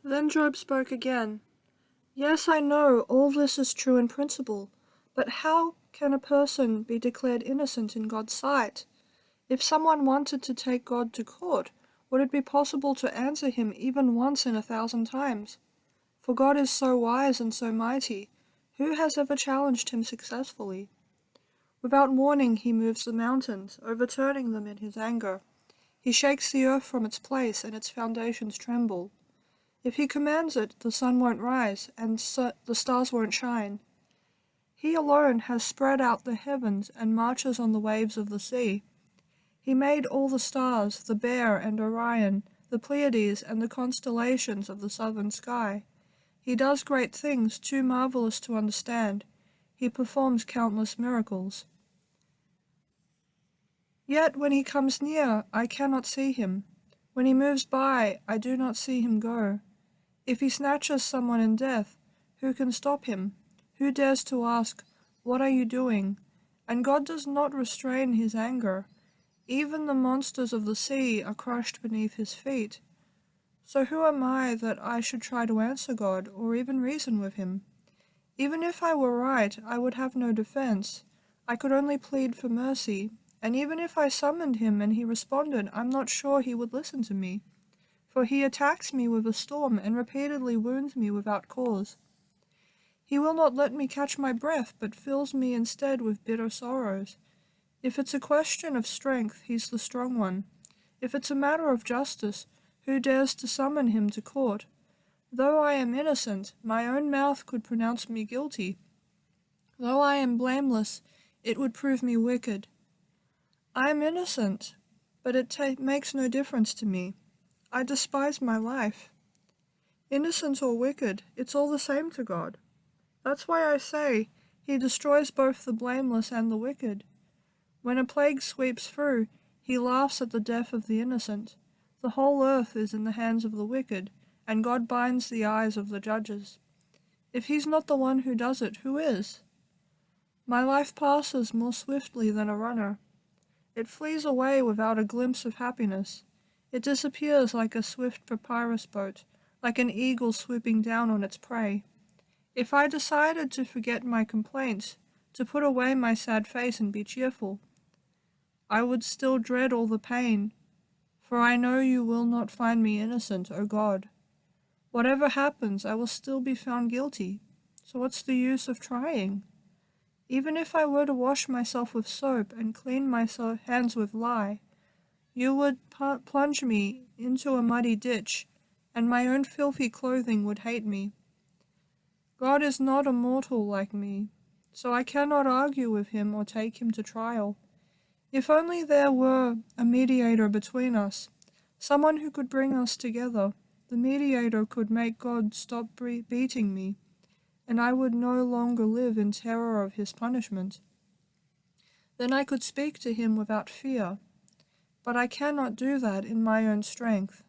Then Job spoke again. Yes, I know all this is true in principle, but how can a person be declared innocent in God's sight? If someone wanted to take God to court, would it be possible to answer him even once in 1,000 times? For God is so wise and so mighty, who has ever challenged him successfully? Without warning he moves the mountains, overturning them in his anger. He shakes the earth from its place, and its foundations tremble. If he commands it, the sun won't rise, and the stars won't shine. He alone has spread out the heavens and marches on the waves of the sea. He made all the stars, the Bear and Orion, the Pleiades and the constellations of the southern sky. He does great things too marvelous to understand. He performs countless miracles. Yet when he comes near, I cannot see him. When he moves by, I do not see him go. If he snatches someone in death, who can stop him? Who dares to ask, "What are you doing?" And God does not restrain his anger. Even the monsters of the sea are crushed beneath his feet. So who am I that I should try to answer God, or even reason with him? Even if I were right, I would have no defense. I could only plead for mercy, and even if I summoned him and he responded, I'm not sure he would listen to me. For he attacks me with a storm and repeatedly wounds me without cause. He will not let me catch my breath, but fills me instead with bitter sorrows. If it's a question of strength, he's the strong one. If it's a matter of justice, who dares to summon him to court? Though I am innocent, my own mouth could pronounce me guilty. Though I am blameless, it would prove me wicked. I am innocent, but it makes no difference to me. I despise my life. Innocent or wicked, it's all the same to God. That's why I say he destroys both the blameless and the wicked. When a plague sweeps through, he laughs at the death of the innocent. The whole earth is in the hands of the wicked, and God binds the eyes of the judges. If he's not the one who does it, who is? My life passes more swiftly than a runner. It flees away without a glimpse of happiness. It disappears like a swift papyrus boat, like an eagle swooping down on its prey. If I decided to forget my complaints, to put away my sad face and be cheerful, I would still dread all the pain, for I know you will not find me innocent, O God. Whatever happens, I will still be found guilty, so what's the use of trying? Even if I were to wash myself with soap and clean my hands with lye, you would plunge me into a muddy ditch, and my own filthy clothing would hate me. God is not a mortal like me, so I cannot argue with him or take him to trial. If only there were a mediator between us, someone who could bring us together, the mediator could make God stop beating me, and I would no longer live in terror of his punishment. Then I could speak to him without fear, but I cannot do that in my own strength.